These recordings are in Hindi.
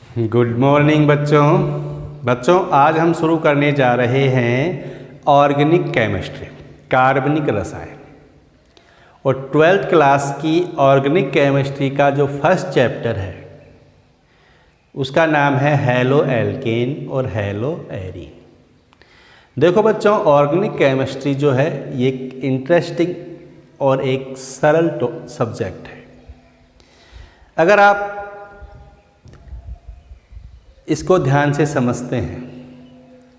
गुड मॉर्निंग बच्चों आज हम शुरू करने जा रहे हैं ऑर्गेनिक केमिस्ट्री, कार्बनिक रसायन। और 12th क्लास की ऑर्गेनिक केमिस्ट्री का जो फर्स्ट चैप्टर है उसका नाम है हैलो एल्केन और हैलो एरीन। देखो बच्चों, ऑर्गेनिक केमिस्ट्री जो है ये एक इंटरेस्टिंग और एक सरल सब्जेक्ट है। अगर आप इसको ध्यान से समझते हैं,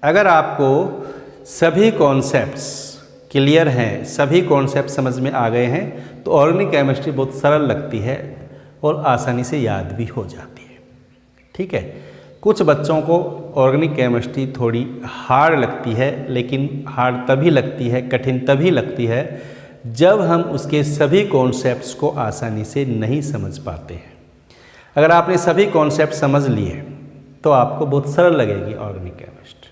अगर आपको सभी कॉन्सेप्ट्स क्लियर हैं, सभी कॉन्सेप्ट समझ में आ गए हैं, तो ऑर्गेनिक केमिस्ट्री बहुत सरल लगती है और आसानी से याद भी हो जाती है। ठीक है, कुछ बच्चों को ऑर्गेनिक केमिस्ट्री थोड़ी हार्ड लगती है, लेकिन हार्ड तभी लगती है, कठिन तभी लगती है जब हम उसके सभी कॉन्सेप्ट्स को आसानी से नहीं समझ पाते हैं। अगर आपने सभी कॉन्सेप्ट समझ लिए तो आपको बहुत सरल लगेगी ऑर्गेनिक केमिस्ट्री।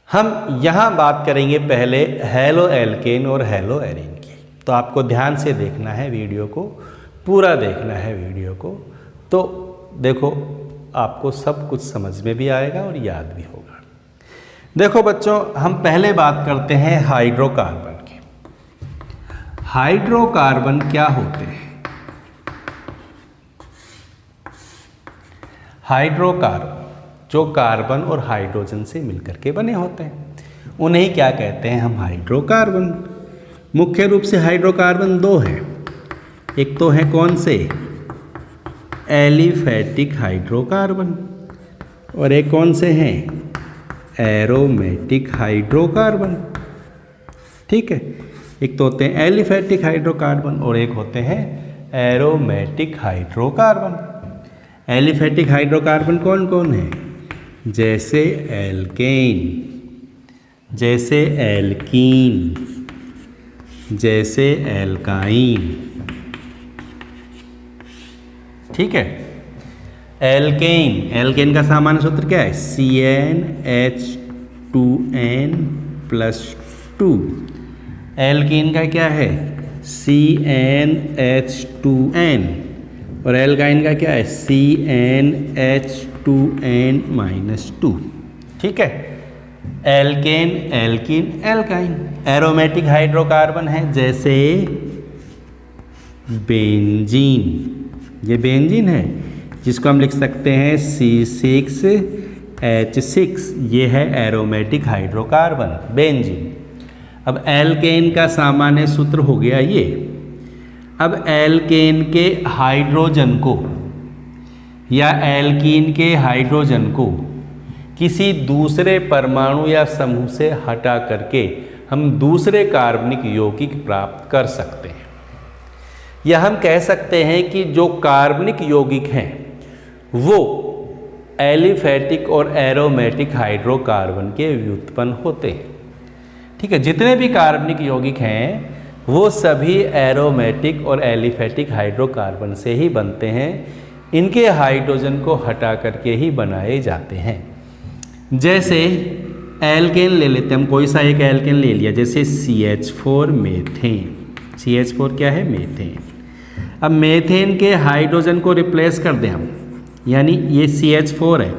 हम यहाँ बात करेंगे पहले हैलो एल्केन और हैलो एरीन की। तो आपको ध्यान से देखना है वीडियो को, पूरा देखना है वीडियो को, तो देखो आपको सब कुछ समझ में भी आएगा और याद भी होगा। देखो बच्चों, हम पहले बात करते हैं हाइड्रोकार्बन की। हाइड्रोकार्बन क्या होते हैं? हाइड्रोकार्बन जो कार्बन और हाइड्रोजन से मिलकर के बने होते हैं, उन्हें क्या कहते हैं हम? हाइड्रोकार्बन। मुख्य रूप से हाइड्रोकार्बन दो हैं। एक तो है कौन से? एलिफैटिक हाइड्रोकार्बन, और एक कौन से हैं? Aromatic hydrocarbon. ठीक है, एक तो होते हैं एलिफैटिक हाइड्रोकार्बन और एक होते हैं एरोमेटिक हाइड्रोकार्बन। एलिफैटिक हाइड्रोकार्बन कौन कौन है? जैसे एल्केन, जैसे एल्कीन, जैसे एल्काइन। ठीक है, एल्केन, एल्केन का सामान्य सूत्र क्या है? CnH2n+2। एल्कीन का क्या है? CnH2n। और एल्काइन का क्या है? CnH2n-2। ठीक है, alkane, alkene, alkyne. Aromatic hydrocarbon है जैसे बेंजीन, ये बेंजीन है जिसको हम लिख सकते हैं C6H6, ये है एरोमेटिक हाइड्रोकार्बन बेंजीन। अब एल्केन का सामान्य सूत्र हो गया ये। अब एल्केन के हाइड्रोजन को या एल्कीन के हाइड्रोजन को किसी दूसरे परमाणु या समूह से हटा करके हम दूसरे कार्बनिक यौगिक प्राप्त कर सकते हैं। या हम कह सकते हैं कि जो कार्बनिक यौगिक हैं वो एलिफैटिक और एरोमेटिक हाइड्रोकार्बन के व्युत्पन्न होते हैं। ठीक है, जितने भी कार्बनिक यौगिक हैं वो सभी एरोमेटिक और एलिफैटिक हाइड्रोकार्बन से ही बनते हैं। इनके हाइड्रोजन को हटा करके ही बनाए जाते हैं। जैसे एल्केन ले लेते हैं हम, कोई सा एक एल्केन ले लिया, जैसे CH4 मेथेन। CH4 क्या है? मेथेन। अब मेथेन के हाइड्रोजन को रिप्लेस कर दें हम, यानी ये CH4 है,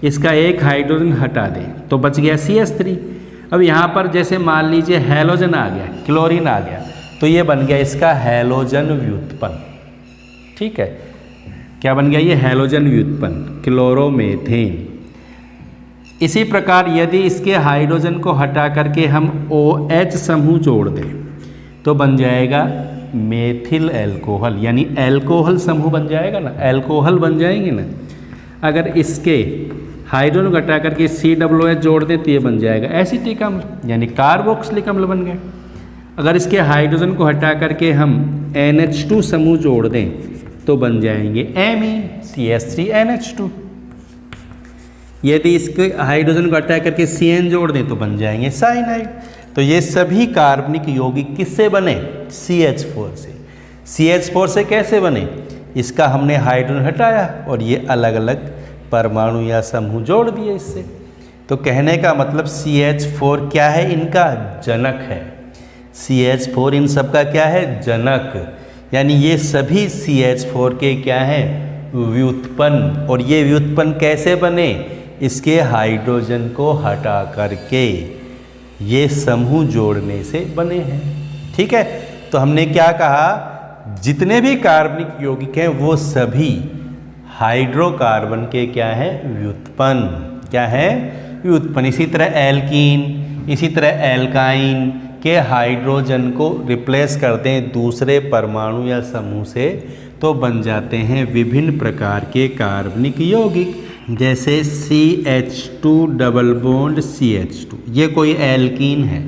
इसका एक हाइड्रोजन हटा दें तो बच गया CH3। अब यहाँ पर जैसे मान लीजिए हैलोजन आ गया, क्लोरीन आ गया, तो ये बन गया इसका हैलोजन व्युत्पन्न। ठीक है, क्या बन गया? ये हैलोजन व्युत्पन्न, क्लोरोमेथेन। इसी प्रकार यदि इसके हाइड्रोजन को हटा करके हम OH समूह जोड़ दें तो बन जाएगा मेथिल एल्कोहल, यानी एल्कोहल समूह बन जाएगा ना, एल्कोहल बन जाएंगे ना। अगर इसके हाइड्रोजन को हटा करके COOH जोड़ दें तो ये बन जाएगा एसिटिक अम्ल, यानी कार्बोक्सिलिक अम्ल बन गए। अगर इसके हाइड्रोजन को हटा करके हम NH2 समूह जोड़ दें तो बन जाएंगे एमीन, CH3NH2। यदि इसके हाइड्रोजन को हटा करके CN जोड़ दें तो बन जाएंगे साइनाइड। तो ये सभी कार्बनिक यौगिक किससे बने? CH4 से। CH4 से कैसे बने? इसका हमने हाइड्रोजन हटाया और ये अलग अलग परमाणु या समूह जोड़ दिए इससे। तो कहने का मतलब CH4 क्या है? इनका जनक है। CH4 इन सब का क्या है? जनक। यानी ये सभी CH4 के क्या हैं? व्युत्पन्न। और ये व्युत्पन्न कैसे बने? इसके हाइड्रोजन को हटा करके ये समूह जोड़ने से बने हैं। ठीक है, तो हमने क्या कहा, जितने भी कार्बनिक यौगिक हैं वो सभी हाइड्रोकार्बन के क्या है? व्युत्पन्न। क्या है? व्युत्पन्न। इसी तरह एल्कीन, इसी तरह एल्काइन के हाइड्रोजन को रिप्लेस करते हैं दूसरे परमाणु या समूह से, तो बन जाते हैं विभिन्न प्रकार के कार्बनिक यौगिक, जैसे CH2 डबल बॉन्ड CH2, ये कोई एल्कीन है,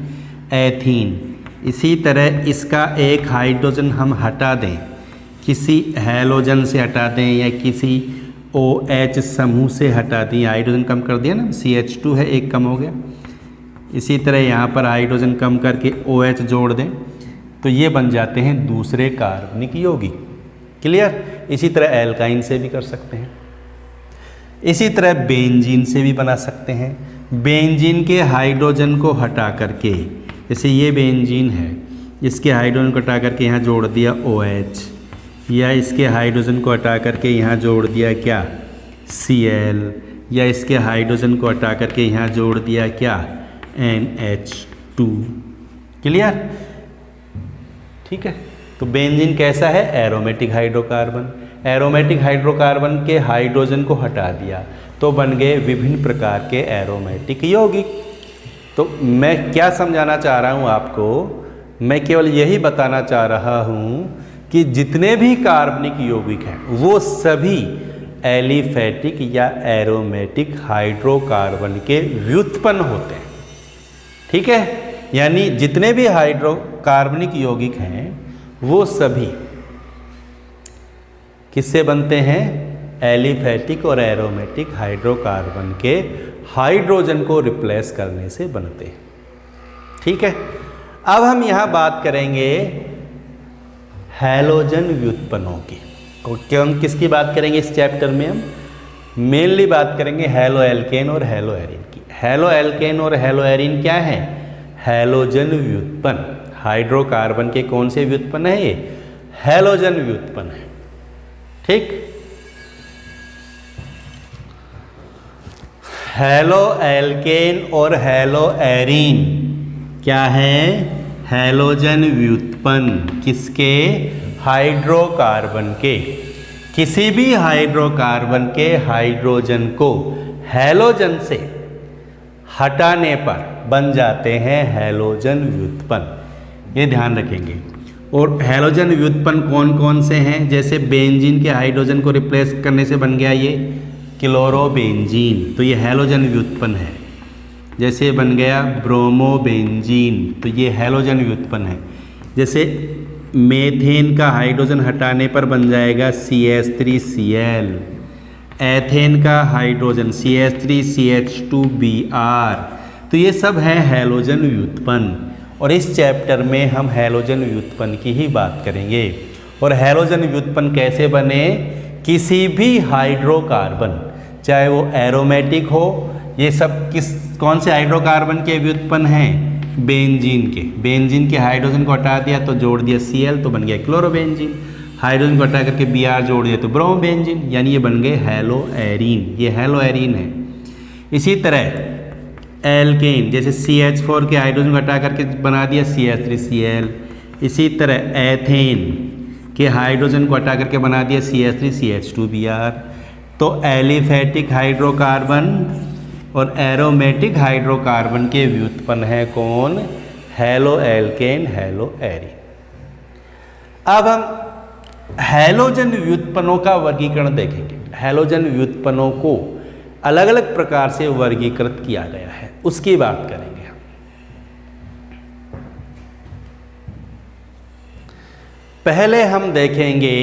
एथीन। इसी तरह इसका एक हाइड्रोजन हम हटा दें, किसी हैलोजन से हटा दें या किसी OH समूह से हटा दें, हाइड्रोजन कम कर दिया ना, CH2 है, एक कम हो गया। इसी तरह यहाँ पर हाइड्रोजन कम करके OH जोड़ दें, तो ये बन जाते हैं दूसरे कार्बनिक यौगिक। क्लियर? इसी तरह एल्काइन से भी कर सकते हैं, इसी तरह बेंजीन से भी बना सकते हैं। बेंजीन के हाइड्रोजन को हटा करके, जैसे ये बेंजीन है, इसके हाइड्रोजन को हटा करके यहाँ जोड़ दिया OH, या इसके हाइड्रोजन को हटा करके यहाँ जोड़ दिया क्या? Cl, या इसके हाइड्रोजन को हटा करके यहाँ जोड़ दिया क्या? NH2। क्लियर? ठीक है, तो बेंजीन कैसा है? Aromatic hydrocarbon. एरोमेटिक हाइड्रोकार्बन के हाइड्रोजन को हटा दिया तो बन गए विभिन्न प्रकार के एरोमेटिक यौगिक। तो मैं क्या समझाना चाह रहा हूँ आपको, मैं केवल यही बताना चाह रहा हूँ कि जितने भी कार्बनिक यौगिक हैं वो सभी एलिफैटिक या एरोमेटिक हाइड्रोकार्बन के व्युत्पन्न होते हैं। ठीक है, यानी जितने भी हाइड्रोकार्बनिक यौगिक हैं वो सभी किससे बनते हैं? एलिफैटिक और एरोमेटिक हाइड्रोकार्बन के हाइड्रोजन को रिप्लेस करने से बनते हैं। ठीक है, अब हम यहाँ बात करेंगे हैलोजन व्युत्पन्नों की। हम किसकी बात करेंगे इस चैप्टर में? हम मेनली बात करेंगे हैलो एल्केन और हैलो एरीन की। हैलो एल्केन और हैलो एरीन क्या है? हैलोजन व्युत्पन्न। हाइड्रोकार्बन के कौन से व्युत्पन्न है? ये हैलोजन व्युत्पन्न है। ठीक, हैलो एल्केन और हैलो एरीन क्या है? हैलोजन व्युत्पन्न। किसके? हाइड्रोकार्बन के। किसी भी हाइड्रोकार्बन के हाइड्रोजन को हैलोजन से हटाने पर बन जाते हैं हैलोजन व्युत्पन्न। ये ध्यान रखेंगे। और हैलोजन व्युत्पन्न कौन कौन से हैं? जैसे बेंजीन के हाइड्रोजन को रिप्लेस करने से बन गया ये क्लोरोबेंजीन, तो ये हैलोजन व्युत्पन्न है। जैसे बन गया ब्रोमोबेंजीन, तो ये हैलोजन व्युत्पन्न है। जैसे मेथेन का हाइड्रोजन हटाने पर बन जाएगा CH3Cl, एथेन का हाइड्रोजन CH3CH2Br, तो ये सब है हैलोजन व्युत्पन्न। और इस चैप्टर में हम हैलोजन व्युत्पन्न की ही बात करेंगे। और हैलोजन व्युत्पन्न कैसे बने? किसी भी हाइड्रोकार्बन, चाहे वो एरोमेटिक हो, ये सब कौन से हाइड्रोकार्बन के व्युत्पन्न हैं? बेंजीन के। बेंजीन के हाइड्रोजन को हटा दिया तो जोड़ दिया Cl, तो बन गया क्लोरोबेंजीन। हाइड्रोजन को हटा करके Br जोड़ दिया तो ब्रोमोबेंजीन, यानी ये बन गए हैलो एरीन। ये हैलो एरीन है। इसी तरह एल्केन, जैसे CH4 के हाइड्रोजन को हटा करके बना दिया CH3Cl। इसी तरह एथेन के हाइड्रोजन को हटा करके बना दिया CH3CH2Br। तो एलिफैटिक हाइड्रोकार्बन और एरोमेटिक हाइड्रोकार्बन के व्युत्पन्न है कौन? Haloalkane, haloarene. अब हम हैलोजन व्युत्पन्नों का वर्गीकरण देखेंगे। हैलोजन व्युत्पन्नों को अलग अलग प्रकार से वर्गीकृत किया गया है, उसकी बात करेंगे। पहले हम देखेंगे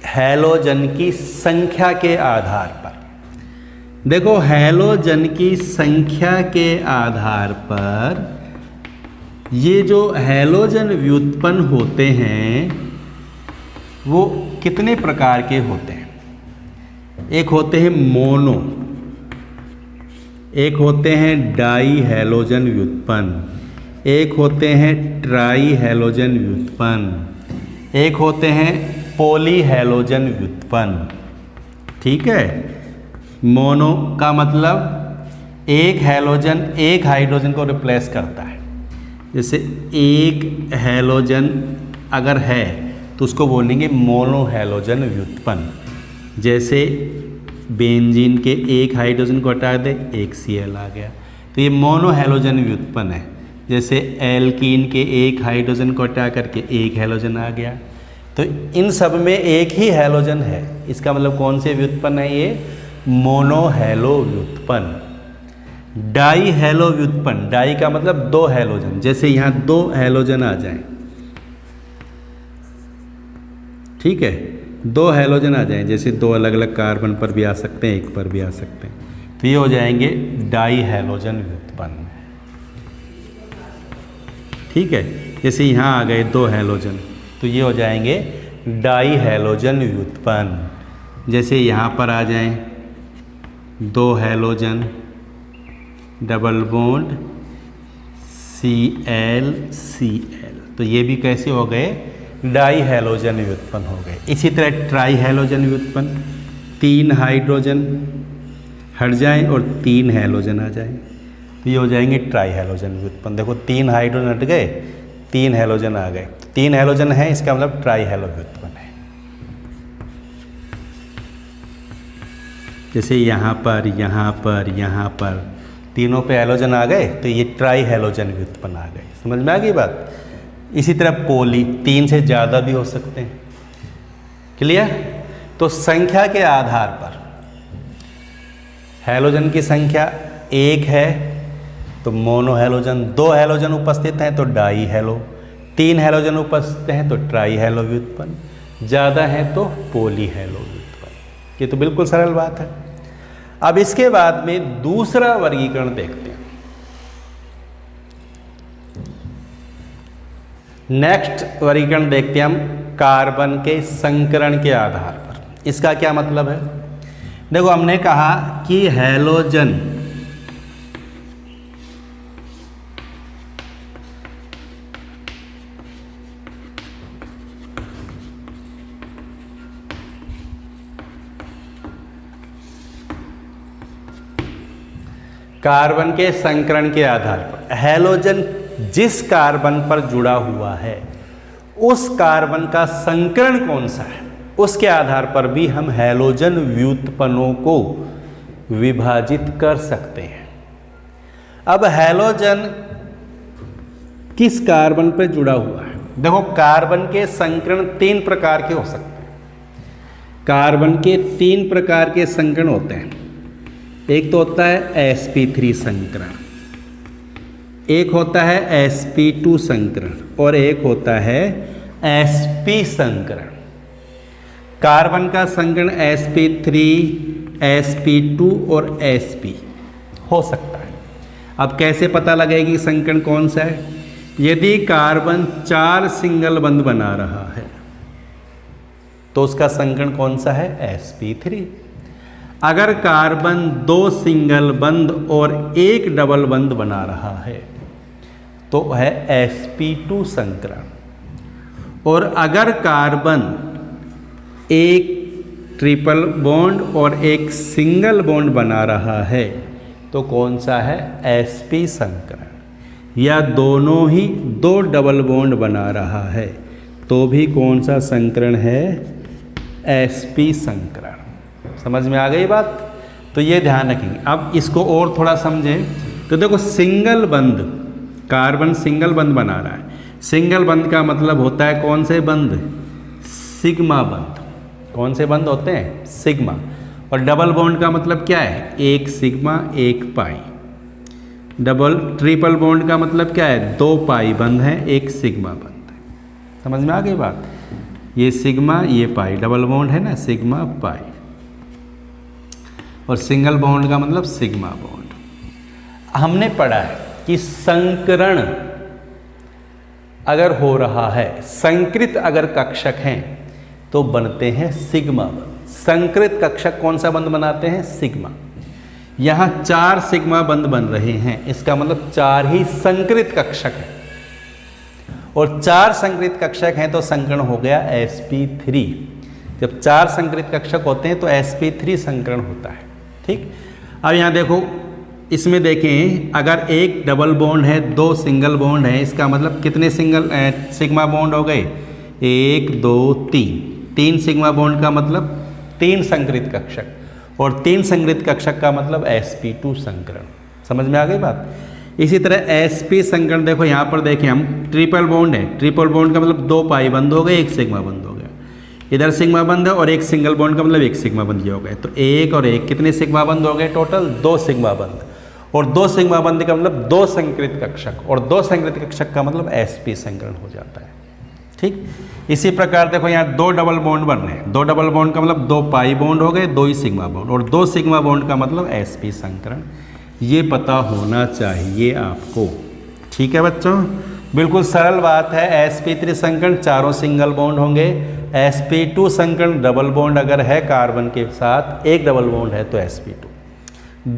हैलोजन की संख्या के आधार पर। देखो, हैलोजन की संख्या के आधार पर ये जो हैलोजन व्युत्पन्न होते हैं वो कितने प्रकार के होते हैं? एक होते हैं मोनो, एक होते हैं डाई हैलोजन व्युत्पन्न, एक होते हैं ट्राई हैलोजन व्युत्पन्न, एक होते हैं पॉली हैलोजन व्युत्पन्न। ठीक है। मोनो का मतलब एक हैलोजन एक हाइड्रोजन को रिप्लेस करता है। जैसे एक हैलोजन अगर है तो उसको बोलेंगे मोनो हैलोजन व्युत्पन्न। जैसे बेंजीन के एक हाइड्रोजन को हटा दे, एक Cl आ गया, तो ये मोनो हैलोजन व्युत्पन्न है। जैसे एल्कीन के एक हाइड्रोजन को हटा करके एक हैलोजन आ गया, तो इन सब में एक ही हैलोजन है। इसका मतलब कौन से व्युत्पन्न है ये? मोनो हैलो व्युत्पन्न। डाई हैलो व्युत्पन्न, डाई का मतलब दो हैलोजन, जैसे यहाँ दो हैलोजन आ जाएं, ठीक है, दो हैलोजन आ जाएं, जैसे दो अलग अलग कार्बन पर भी आ सकते हैं, एक पर भी आ सकते हैं, तो ये हो जाएंगे डाई हैलोजन व्युत्पन्न। ठीक है, जैसे यहाँ आ गए दो हैलोजन, तो ये हो जाएंगे डाई हैलोजन व्युत्पन्न। जैसे यहाँ पर आ जाएं दो halogen, double bond Cl Cl, तो ये भी कैसे हो गए? डाई हैलोजन व्युत्पन्न हो गए। इसी तरह ट्राई हैलोजन व्युत्पन्न, तीन हाइड्रोजन हट जाएं और तीन हैलोजन आ जाएं, तो ये हो जाएंगे ट्राई हैलोजन व्युत्पन्न। देखो तीन हाइड्रोजन हट गए, तीन हैलोजन आ गए, तीन हैलोजन है, इसका मतलब ट्राई हैलो व्युत्पन्न है। जैसे यहाँ पर यहाँ पर यहाँ पर तीनों पे हैलोजन आ गए, तो ये ट्राई हैलोजन व्युत्पन्न आ गए। समझ में आ गई बात? इसी तरह पोली, तीन से ज़्यादा भी हो सकते हैं। क्लियर? तो संख्या के आधार पर हैलोजन की संख्या एक है तो मोनो हैलोजन, दो हैलोजन उपस्थित हैं तो डाई हैलो, तीन हैलोजन उपस्थित हैं तो ट्राई हैलो व्युत्पन्न, ज़्यादा हैं तो पोली हैलो व्युत्पन्न। ये तो बिल्कुल सरल बात है। अब इसके बाद में दूसरा वर्गीकरण देखते हैं। नेक्स्ट वर्गीकरण देखते हैं हम कार्बन के संकरण के आधार पर। इसका क्या मतलब है? देखो हमने कहा कि हैलोजन कार्बन के संकरण के आधार पर, हैलोजन जिस कार्बन पर जुड़ा हुआ है उस कार्बन का संकरण कौन सा है, उसके आधार पर भी हम हैलोजन व्युत्पन्नों को विभाजित कर सकते हैं। अब हैलोजन किस कार्बन पर जुड़ा हुआ है? देखो कार्बन के संकरण तीन प्रकार के हो सकते हैं। कार्बन के तीन प्रकार के संकरण होते हैं। एक तो होता है sp3 संकरण, एक होता है sp2 संकरण और एक होता है sp संकरण। कार्बन का संकरण sp3, sp2 और sp हो सकता है। अब कैसे पता लगेगी संकरण कौन सा है? यदि कार्बन 4 सिंगल बंध बना रहा है तो उसका संकरण कौन सा है? sp3। अगर कार्बन 2 सिंगल बंध और 1 डबल बंध बना रहा है तो है sp2 संकरण। और अगर कार्बन एक ट्रिपल बॉन्ड और एक सिंगल बॉन्ड बना रहा है तो कौन सा है? sp संकरण। या दोनों ही 2 डबल बॉन्ड बना रहा है तो भी कौन सा संकरण है? sp संकरण। समझ में आ गई बात? तो ये ध्यान रखेंगे। अब इसको और थोड़ा समझें तो देखो सिंगल बंध, कार्बन सिंगल बंध बना रहा है। सिंगल बंध का मतलब होता है कौन से बंध? सिग्मा बंध। कौन से बंध होते हैं? सिग्मा। और डबल बॉन्ड का मतलब क्या है? एक सिग्मा एक पाई। डबल ट्रिपल बॉन्ड का मतलब क्या है? 2 पाई बंध है, एक सिग्मा बंध है। समझ में आ गई बात? ये सिग्मा ये पाई, डबल बॉन्ड है ना, सिग्मा पाई। और सिंगल बॉन्ड का मतलब सिग्मा बॉन्ड। हमने पढ़ा है कि संकरण अगर हो रहा है, संकृत अगर कक्षक हैं तो बनते हैं सिग्मा बंध। संकृत कक्षक कौन सा बंध बनाते हैं? सिग्मा। यहाँ 4 सिग्मा बंध बन रहे हैं, इसका मतलब 4 ही संकृत कक्षक हैं। और 4 संकृत कक्षक हैं तो संकरण हो गया sp3। जब 4 संकरित कक्षक होते हैं तो sp3 संकरण होता है। ठीक, अब यहाँ देखो, इसमें देखें अगर एक डबल बॉन्ड है, 2 सिंगल बॉन्ड है, इसका मतलब कितने सिग्मा बॉन्ड हो गए? 1 2 3 सिग्मा बॉन्ड का मतलब 3 संकरित कक्षक, और 3 संकरित कक्षक का मतलब sp2 संकरण। समझ में आ गई बात? इसी तरह sp संकरण देखो, यहाँ पर देखें हम, ट्रिपल बॉन्ड है, ट्रिपल बॉन्ड का मतलब 2 पाई बंद हो गए, 1 सिग्मा बंद हो गया, इधर सिग्मा बंद है, और 1 सिंगल बॉन्ड का मतलब 1 सिग्मा बंद ये हो गए, तो 1 और 1 कितने सिग्मा बंद हो गए? टोटल 2 सिग्मा बंद, और 2 सिग्मा बंद का मतलब 2 संकरित कक्षक, और 2 संकरित कक्षक का मतलब sp संकरण हो जाता है। ठीक, इसी प्रकार देखो यहाँ 2 डबल बॉन्ड बन रहे हैं, 2 डबल बॉन्ड का मतलब 2 पाई बॉन्ड हो गए, 2 ही सिग्मा बॉन्ड, और 2 सिग्मा बॉन्ड का मतलब sp संकरण। ये पता होना चाहिए आपको। ठीक है बच्चों, बिल्कुल सरल बात है। sp3 संकरण चारों सिंगल बॉन्ड होंगे, sp2 संकरण डबल बॉन्ड अगर है कार्बन के साथ, 1 डबल बॉन्ड है तो sp2,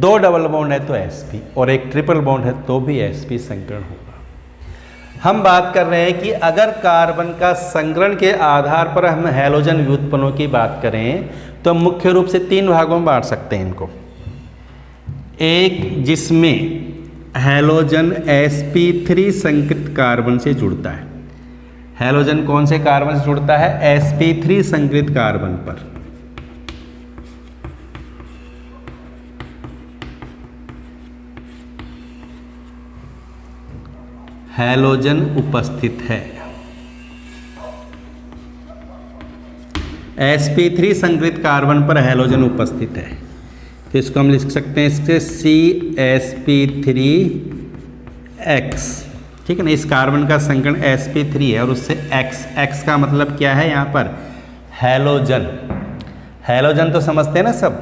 2 डबल बॉन्ड है तो sp, और 1 ट्रिपल बॉन्ड है तो भी sp संकरण होगा। हम बात कर रहे हैं कि अगर कार्बन का संकरण के आधार पर हम हैलोजन व्युत्पन्नों की बात करें तो मुख्य रूप से 3 भागों में बांट सकते हैं इनको। एक जिसमें हैलोजन sp3 संकरित कार्बन से जुड़ता है। हैलोजन कौन से कार्बन से जुड़ता है? sp3 संकरित कार्बन पर। हैलोजन उपस्थित है, sp3 संकरित कार्बन पर हैलोजन उपस्थित है, तो इसको हम लिख सकते हैं इससे CsP3X। ठीक है ना, इस कार्बन का संकरण sp3 है और उससे X का मतलब क्या है? यहाँ पर हैलोजन। हैलोजन तो समझते हैं ना सब,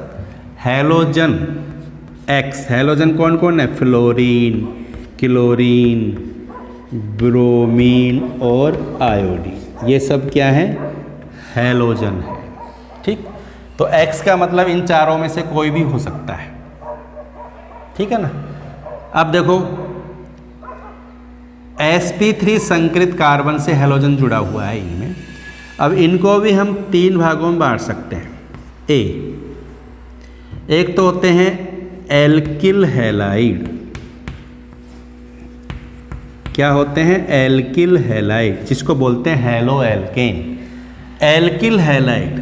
हैलोजन X। हैलोजन कौन कौन है? फ्लोरीन, क्लोरीन, ब्रोमीन और आयोडीन, ये सब क्या है? हैलोजन है। ठीक, तो X का मतलब इन चारों में से कोई भी हो सकता है। ठीक है ना। अब देखो sp3 संकरित कार्बन से हैलोजन जुड़ा हुआ है इनमें। अब इनको भी हम 3 भागों में बांट सकते हैं। एक तो होते हैं एल्किल हैलाइड। क्या होते हैं? एल्किल हैलाइड, जिसको बोलते हैं हैलो एल्केन। एल्किल हैलाइड,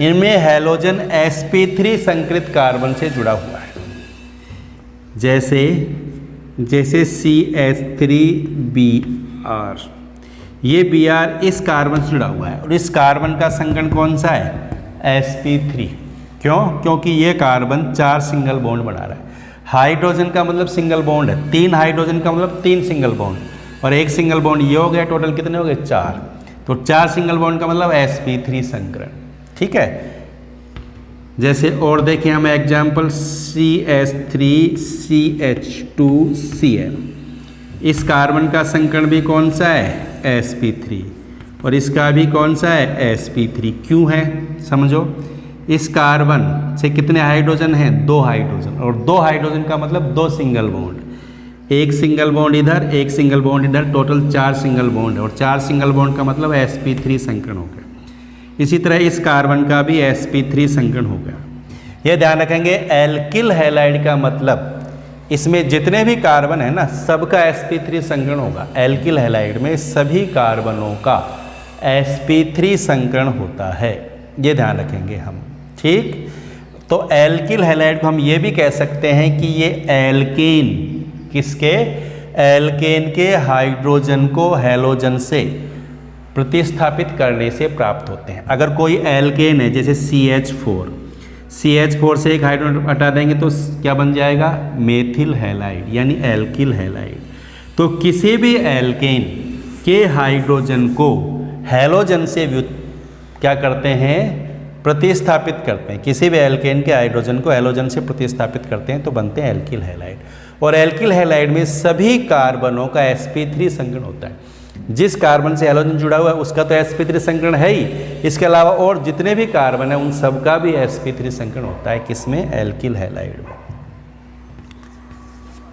इनमें हैलोजन sp3 संकरित कार्बन से जुड़ा हुआ है, जैसे CH3Br। ये Br इस कार्बन से जुड़ा हुआ है और इस कार्बन का संकरण कौन सा है? sp3। क्यों? क्योंकि ये कार्बन 4 सिंगल बॉन्ड बना रहा है। हाइड्रोजन का मतलब सिंगल बॉन्ड है, 3 हाइड्रोजन का मतलब 3 सिंगल बॉन्ड, और 1 सिंगल बॉन्ड ये हो गया, टोटल कितने हो गए? 4। तो 4 सिंगल बॉन्ड का मतलब sp3 संकरण। ठीक है, जैसे और देखें हम एग्जाम्पल CH3CH2Cl। इस कार्बन का संकरण भी कौन सा है? sp3, और इसका भी कौन सा है? sp3। क्यों है? समझो, इस कार्बन से कितने हाइड्रोजन हैं? 2 हाइड्रोजन, और 2 हाइड्रोजन का मतलब 2 सिंगल बॉन्ड, 1 सिंगल बॉन्ड इधर, 1 सिंगल बॉन्ड इधर, टोटल 4 सिंगल बॉन्ड है, और 4 सिंगल बॉन्ड का मतलब sp3 संकरण हो गया। इसी तरह इस कार्बन का भी sp3 संकरण हो गया। ये ध्यान रखेंगे, एल्किल हैलाइड का मतलब इसमें जितने भी कार्बन है ना, सबका sp3 संकरण होगा। एल्किल हैलाइड में सभी कार्बनों का sp3 संकरण होता है, ये ध्यान रखेंगे हम। ठीक, तो एल्किल हैलाइड को हम ये भी कह सकते हैं कि ये एल्केन, किसके? एल्केन के हाइड्रोजन को हैलोजन से प्रतिस्थापित करने से प्राप्त होते हैं। अगर कोई एल्केन है जैसे CH4 से एक हाइड्रोजन हटा देंगे तो क्या बन जाएगा? मेथिल हैलाइड, यानी एल्किल हैलाइड। तो किसी भी एल्केन के हाइड्रोजन को हैलोजन से क्या करते हैं? प्रतिस्थापित करते हैं। किसी भी एल्केन के हाइड्रोजन को हैलोजन से प्रतिस्थापित करते हैं तो बनते हैं एल्किल हैलाइड। और एल्किल हैलाइड में सभी कार्बनों का sp3 संकरण होता है। जिस कार्बन से हैलोजन जुड़ा हुआ है उसका तो sp3 संकरण है ही, इसके अलावा और जितने भी कार्बन है उन सबका भी sp3 संकरण होता है। किसमें? एल्किल हैलाइड में।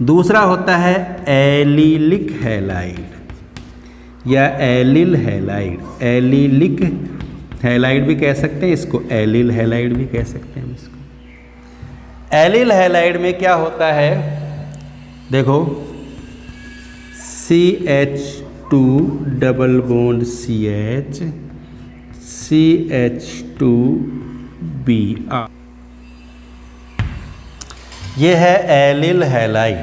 दूसरा होता है एलिलिक हैलाइड या एलिल हैलाइड। एलिलिक हैलाइड भी कह सकते हैं इसको, एलिल हैलाइड भी कह सकते हैं इसको। एलिल हैलाइड में क्या होता है, देखो CH2 double bond CH CH2Br, ये है एलिल हैलाइड।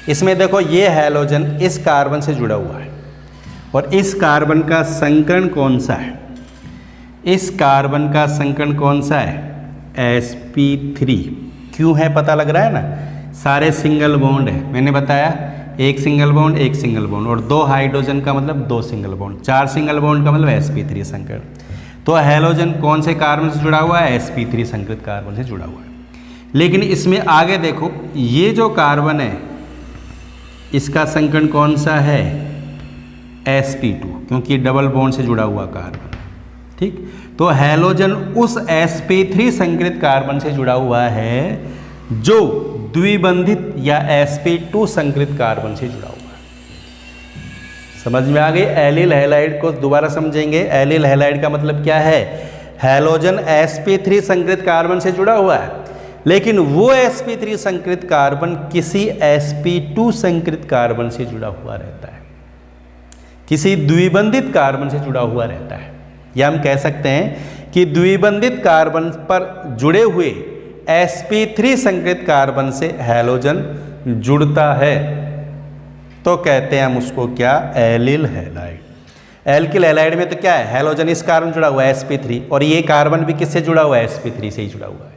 इसमें देखो ये हैलोजन इस कार्बन से जुड़ा हुआ है और इस कार्बन का संकरण कौन सा है, इस कार्बन का संकरण कौन सा है, sp3। क्यों है पता लग रहा है ना, सारे सिंगल बॉन्ड है, मैंने बताया एक सिंगल बॉन्ड एक सिंगल बॉन्ड, और 2 हाइड्रोजन का मतलब 2 सिंगल बॉन्ड, 4 सिंगल बॉन्ड का मतलब sp3 संकरण। तो हैलोजन कौन से कार्बन से जुड़ा हुआ है, sp3 संकरित कार्बन से जुड़ा हुआ है। लेकिन इसमें आगे देखो ये जो कार्बन है इसका संकरण कौन सा है, sp2, क्योंकि डबल बॉन्ड से जुड़ा हुआ कार्बन। ठीक, तो हैलोजन उस sp3 संकरित कार्बन से जुड़ा हुआ है जो द्विबंधित या sp2 संकरित कार्बन से जुड़ा हुआ है। समझ में आ गई। एलिल हैलाइड को दोबारा समझेंगे। एलिल हैलाइड का मतलब क्या है, हैलोजन sp3 संकरित कार्बन से जुड़ा हुआ है, लेकिन वो sp3 संकरित कार्बन किसी sp2 संकरित कार्बन से जुड़ा हुआ रहता है, किसी द्विबंधित कार्बन से जुड़ा हुआ रहता है। या हम कह सकते हैं कि द्विबंधित कार्बन पर जुड़े हुए sp3 संकरित कार्बन से हैलोजन जुड़ता है, तो कहते हैं हम उसको क्या, एलिल हैलाइड। एल्किल हैलाइड में तो क्या है, हैलोजन इस कार्बन जुड़ा हुआ है sp3, और ये कार्बन भी किससे जुड़ा हुआ है, sp3 से ही जुड़ा हुआ है।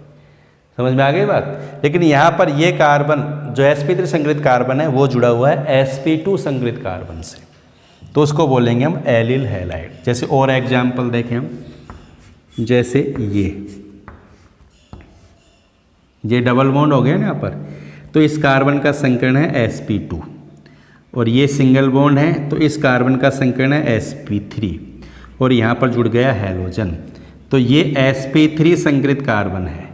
समझ में आ गई बात। लेकिन यहाँ पर ये कार्बन जो sp3 संकरित कार्बन है वो जुड़ा हुआ है sp2 संकरित कार्बन से, तो उसको बोलेंगे हम एलिल हैलाइड। जैसे और एग्जाम्पल देखें हम, जैसे ये डबल बॉन्ड हो गया ना यहाँ पर, तो इस कार्बन का संकरण है sp2, और ये सिंगल बॉन्ड है तो इस कार्बन का संकरण है sp3, और यहाँ पर जुड़ गया हैलोजन, तो ये sp3 संकरित कार्बन है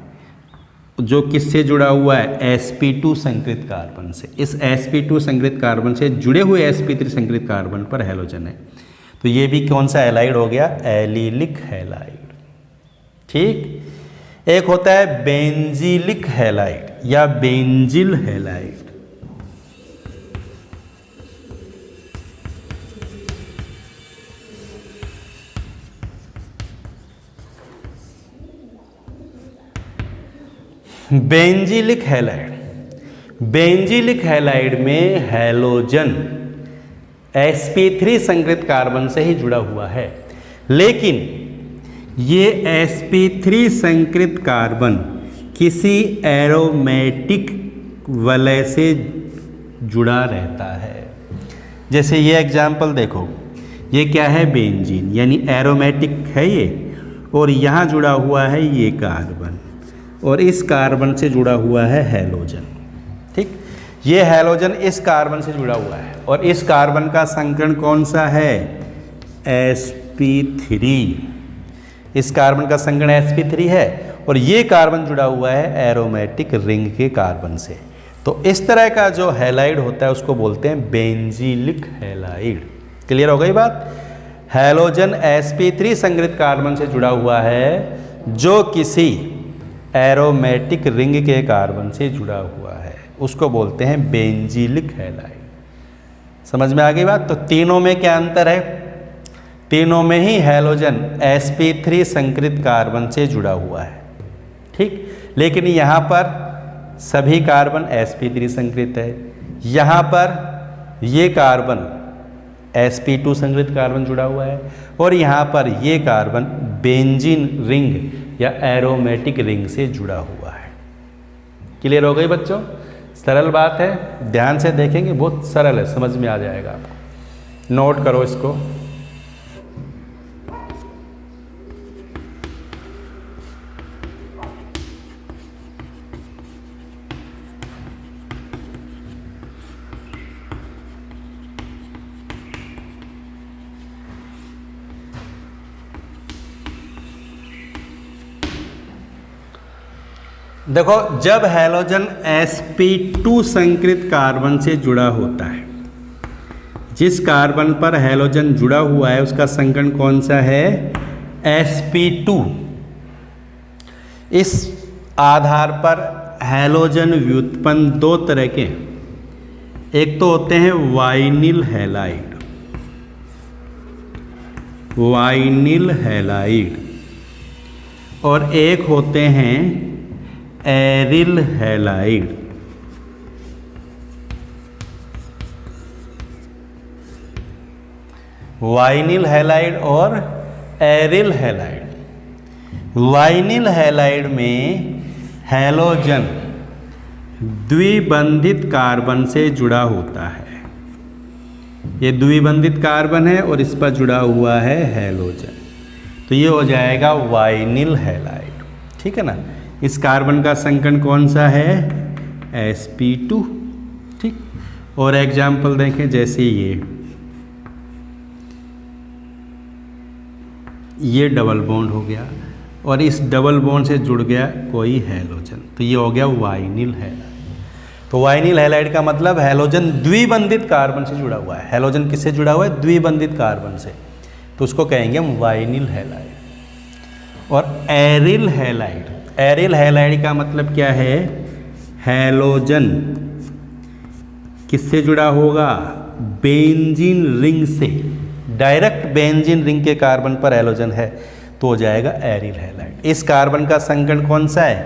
जो किससे जुड़ा हुआ है, sp2 संकरित कार्बन से। इस sp2 संकरित कार्बन से जुड़े हुए sp3 संकरित कार्बन पर हैलोजन है, तो ये भी कौन सा हैलाइड हो गया, एलिलिक हैलाइड। ठीक, एक होता है बेंजीलिक हैलाइड या benzyl halide. Benzylic halide, benzylic halide में हैलोजन sp3 संकरित कार्बन से ही जुड़ा हुआ है, लेकिन ये sp3 संकरित कार्बन किसी एरोमेटिक वलय से जुड़ा रहता है। जैसे ये एग्जाम्पल देखो, ये क्या है, बेंजीन, यानी एरोमेटिक है ये, और यहाँ जुड़ा हुआ है ये कार्बन, और इस कार्बन से जुड़ा हुआ है हैलोजन। ठीक, ये हैलोजन इस कार्बन से जुड़ा हुआ है, और इस कार्बन का संकरण कौन सा है, sp3। इस कार्बन का संकरण sp3 है, और ये कार्बन जुड़ा हुआ है एरोमेटिक रिंग के कार्बन से। तो इस तरह का जो हैलाइड होता है उसको बोलते हैं बेंजीलिक हैलाइड। क्लियर हो गई बात। हैलोजन sp3 संकरित कार्बन से जुड़ा हुआ है जो किसी एरोमेटिक रिंग के कार्बन से जुड़ा हुआ है, उसको बोलते हैं बेंजीलिक हैलाइड। समझ में आ गई बात। तो तीनों में क्या अंतर है, तीनों में ही हैलोजन sp3 संकरित कार्बन से जुड़ा हुआ है। ठीक, लेकिन यहाँ पर सभी कार्बन sp3 संकरित है, यहाँ पर ये कार्बन sp2 संकरित कार्बन जुड़ा हुआ है, और यहाँ पर ये कार्बन बेंजीन रिंग या एरोमेटिक रिंग से जुड़ा हुआ है। क्लियर हो गई बच्चों। सरल बात है, ध्यान से देखेंगे, बहुत सरल है, समझ में आ जाएगा आपको। नोट करो इसको। देखो, जब हैलोजन sp2 संकरित कार्बन से जुड़ा होता है, जिस कार्बन पर हैलोजन जुड़ा हुआ है उसका संकरण कौन सा है, sp2। इस आधार पर हैलोजन व्युत्पन्न दो तरह के हैं। एक तो होते हैं वाइनिल हैलाइड, वाइनिल हैलाइड, और एक होते हैं एरिल हैलाइड। वाइनिल हैलाइड और एरिल हैलाइड। वाइनिल हैलाइड में हैलोजन द्विबंधित कार्बन से जुड़ा होता है। ये द्विबंधित कार्बन है और इस पर जुड़ा हुआ है हैलोजन, तो ये हो जाएगा वाइनिल हैलाइड। ठीक है ना। इस कार्बन का संकरण कौन सा है? sp2। ठीक। और एग्जाम्पल देखें, जैसे ये डबल बॉन्ड हो गया और इस डबल बॉन्ड से जुड़ गया कोई हैलोजन, तो ये हो गया वाइनिल हैलाइड। तो वाइनिल हैलाइड का मतलब हैलोजन द्विबंधित कार्बन से जुड़ा हुआ है। हैलोजन किससे जुड़ा हुआ है? द्विबंधित कार्बन से, तो उसको कहेंगे हम वाइनिल हैलाइड। और एरिल हैलाइड, एरिल हैलाइड का मतलब क्या है? हैलोजन किससे जुड़ा होगा? बेंजीन रिंग से। डायरेक्ट बेंजीन रिंग के कार्बन पर हैलोजन है तो हो जाएगा एरिल हैलाइड। इस कार्बन का संकरण कौन सा है?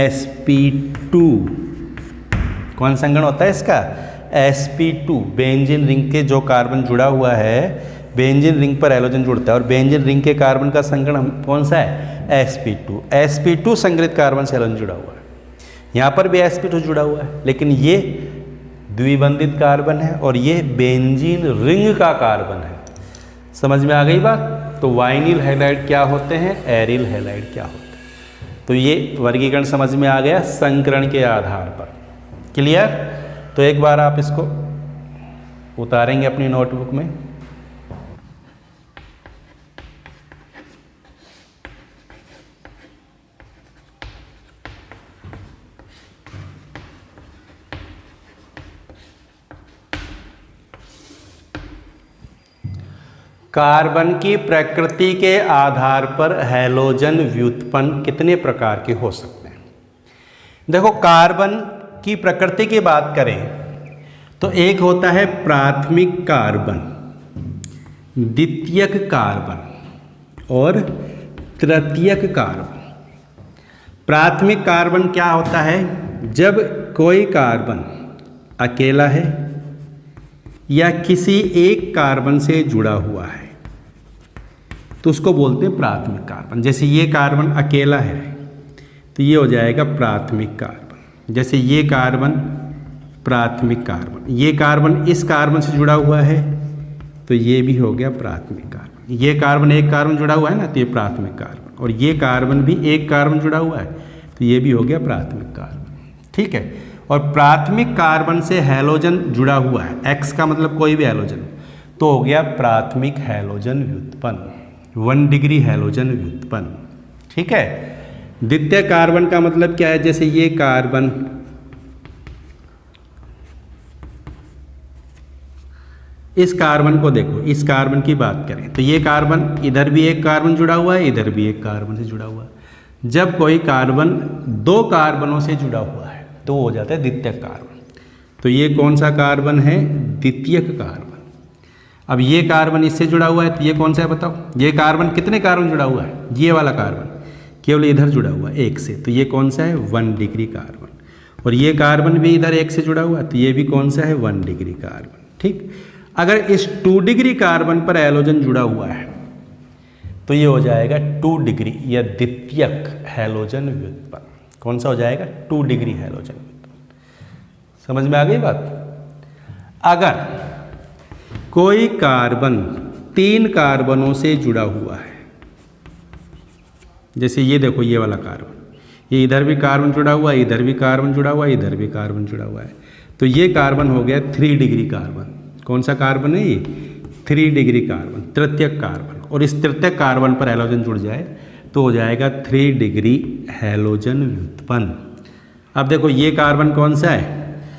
sp2। कौन संकरण होता है इसका? sp2। बेंजीन रिंग के जो कार्बन जुड़ा हुआ है, बेंजीन रिंग पर हैलोजन जुड़ता है और बेंजीन रिंग के कार्बन का संकरण कौन सा है? sp2। sp2 संग्रहित कार्बन से हैलोजन जुड़ा हुआ है। यहाँ पर भी sp2 जुड़ा हुआ है, लेकिन ये द्विबंधित कार्बन है और ये बेंजीन रिंग का कार्बन है। समझ में आ गई बात? तो वाइनिल हैलाइड क्या होते हैं, एरिल हैलाइड क्या होते हैं। तो ये वर्गीकरण समझ में आ गया संकरण के आधार पर। क्लियर? तो एक बार आप इसको उतारेंगे अपनी नोटबुक में। कार्बन की प्रकृति के आधार पर हैलोजन व्युत्पन्न कितने प्रकार के हो सकते हैं? देखो, कार्बन की प्रकृति की बात करें तो एक होता है प्राथमिक कार्बन, द्वितीयक कार्बन और तृतीयक कार्बन। प्राथमिक कार्बन क्या होता है? जब कोई कार्बन अकेला है या किसी एक कार्बन से जुड़ा हुआ है तो उसको बोलते हैं प्राथमिक कार्बन। जैसे ये कार्बन अकेला है तो ये हो जाएगा प्राथमिक कार्बन। जैसे ये कार्बन प्राथमिक कार्बन, ये कार्बन इस कार्बन से जुड़ा हुआ है तो ये भी हो गया प्राथमिक कार्बन। ये कार्बन एक कार्बन जुड़ा हुआ है ना, तो ये प्राथमिक कार्बन, और ये कार्बन भी एक कार्बन जुड़ा हुआ है तो ये भी हो गया प्राथमिक कार्बन। ठीक है। और प्राथमिक कार्बन से हैलोजन जुड़ा हुआ है, X का मतलब कोई भी हैलोजन, तो हो गया प्राथमिक हैलोजन व्युत्पन्न, 1 डिग्री हैलोजन व्युत्पन्न। ठीक है। द्वितीय कार्बन का मतलब क्या है? जैसे ये कार्बन, इस कार्बन को देखो, इस कार्बन की बात करें तो ये कार्बन, इधर भी एक कार्बन जुड़ा हुआ है, इधर भी एक कार्बन से जुड़ा हुआ है। जब कोई कार्बन दो कार्बनों से जुड़ा हुआ है तो हो जाता है द्वितीयक कार्बन। तो ये कौन सा कार्बन है? द्वितीयक कार्बन। अब ये कार्बन इससे जुड़ा हुआ है तो ये कौन सा है बताओ? ये कार्बन कितने कार्बन जुड़ा हुआ है? ये वाला कार्बन केवल इधर जुड़ा हुआ है एक से, तो ये कौन सा है? 1 डिग्री कार्बन। और ये कार्बन भी इधर एक से जुड़ा हुआ है तो ये भी कौन सा है? 1 डिग्री कार्बन। ठीक। अगर इस 2 डिग्री कार्बन पर हैलोजन जुड़ा हुआ है तो ये हो जाएगा 2 डिग्री या द्वितीयक हैलोजन व्युत्पन्न। कौन सा हो जाएगा? 2 डिग्री हैलोजन व्युत्पन्न। समझ में आ गई बात? अगर कोई कार्बन 3 कार्बनों से जुड़ा हुआ है, जैसे ये देखो, ये वाला कार्बन, ये इधर भी कार्बन जुड़ा हुआ है, इधर भी कार्बन जुड़ा हुआ है, इधर भी कार्बन जुड़ा हुआ है, तो ये कार्बन हो गया 3 डिग्री कार्बन। कौन सा कार्बन है ये? 3 डिग्री कार्बन, तृतीयक कार्बन। और इस तृतीयक कार्बन पर हैलोजन जुड़ जाए तो हो जाएगा 3 डिग्री हैलोजन व्युत्पन्न। अब देखो, ये कार्बन कौन सा है?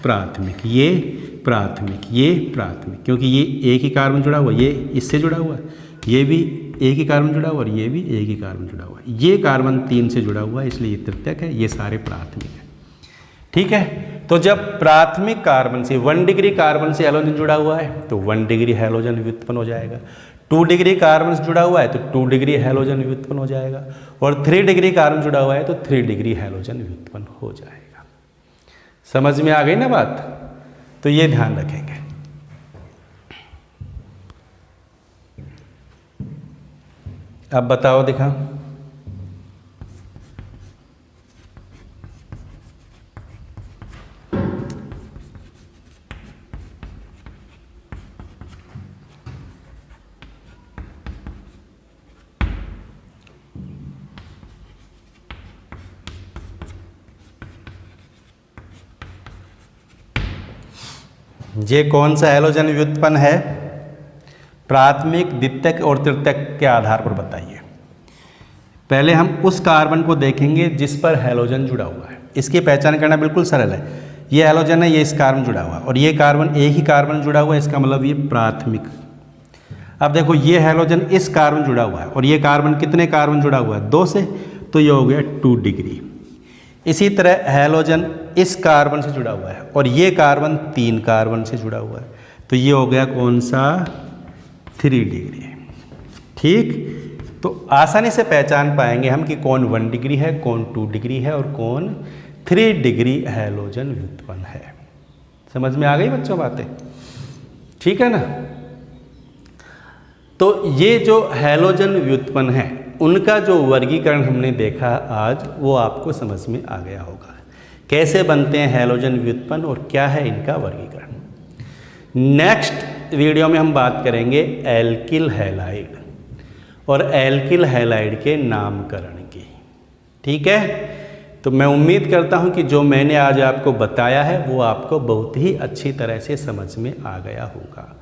प्राथमिक, ये प्राथमिक, ये प्राथमिक, क्योंकि ये एक ही कार्बन जुड़ा हुआ है, ये इससे जुड़ा हुआ है, ये भी एक ही कार्बन जुड़ा हुआ और ये भी एक ही कार्बन जुड़ा हुआ है। ये कार्बन 3 से जुड़ा हुआ है इसलिए ये तृतीयक है, ये सारे प्राथमिक है। ठीक है, तो जब प्राथमिक कार्बन से 1 डिग्री कार्बन से हैलोजन जुड़ा हुआ है तो 1 डिग्री हैलोजन व्युत्पन्न हो जाएगा। 2 डिग्री कार्बन से जुड़ा हुआ है तो 2 डिग्री हैलोजन व्युत्पन्न हो जाएगा, और 3 डिग्री कार्बन जुड़ा हुआ है तो 3 डिग्री हैलोजन व्युत्पन्न हो जाएगा। समझ में आ गई ना बात? तो ये ध्यान रखेंगे। अब बताओ, दिखा। ये कौन सा हैलोजन व्युत्पन्न है? प्राथमिक, द्वितीयक और तृतीयक के आधार पर बताइए। पहले हम उस कार्बन को देखेंगे जिस पर हैलोजन जुड़ा हुआ है। इसकी पहचान करना बिल्कुल सरल है। ये हैलोजन है, ये इस कार्बन जुड़ा हुआ है, और ये कार्बन एक ही कार्बन जुड़ा हुआ है, इसका मतलब ये प्राथमिक। अब देखो, ये हैलोजन इस कार्बन जुड़ा हुआ है और ये कार्बन कितने कार्बन जुड़ा हुआ है? 2 से, तो ये हो गया 2 डिग्री। इसी तरह हैलोजन इस कार्बन से जुड़ा हुआ है और ये कार्बन 3 कार्बन से जुड़ा हुआ है, तो ये हो गया कौन सा? 3 डिग्री। ठीक, तो आसानी से पहचान पाएंगे हम कि कौन 1 डिग्री है, कौन 2 डिग्री है और कौन 3 डिग्री हैलोजन व्युत्पन्न है। समझ में आ गई बच्चों बातें? ठीक है ना? तो ये जो हैलोजन व्युत्पन्न है उनका जो वर्गीकरण हमने देखा आज, वो आपको समझ में आ गया होगा। कैसे बनते हैं हैलोजन व्युत्पन्न और क्या है इनका वर्गीकरण। नेक्स्ट वीडियो में हम बात करेंगे एल्किल हैलाइड और एल्किल हैलाइड के नामकरण की। ठीक है, तो मैं उम्मीद करता हूं कि जो मैंने आज आपको बताया है वो आपको बहुत ही अच्छी तरह से समझ में आ गया होगा,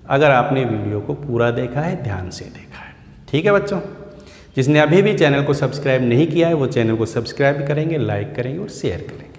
अगर आपने वीडियो को पूरा देखा है, ध्यान से देखा है। ठीक है बच्चों, जिसने अभी भी चैनल को सब्सक्राइब नहीं किया है वो चैनल को सब्सक्राइब करेंगे, लाइक करेंगे और शेयर करेंगे।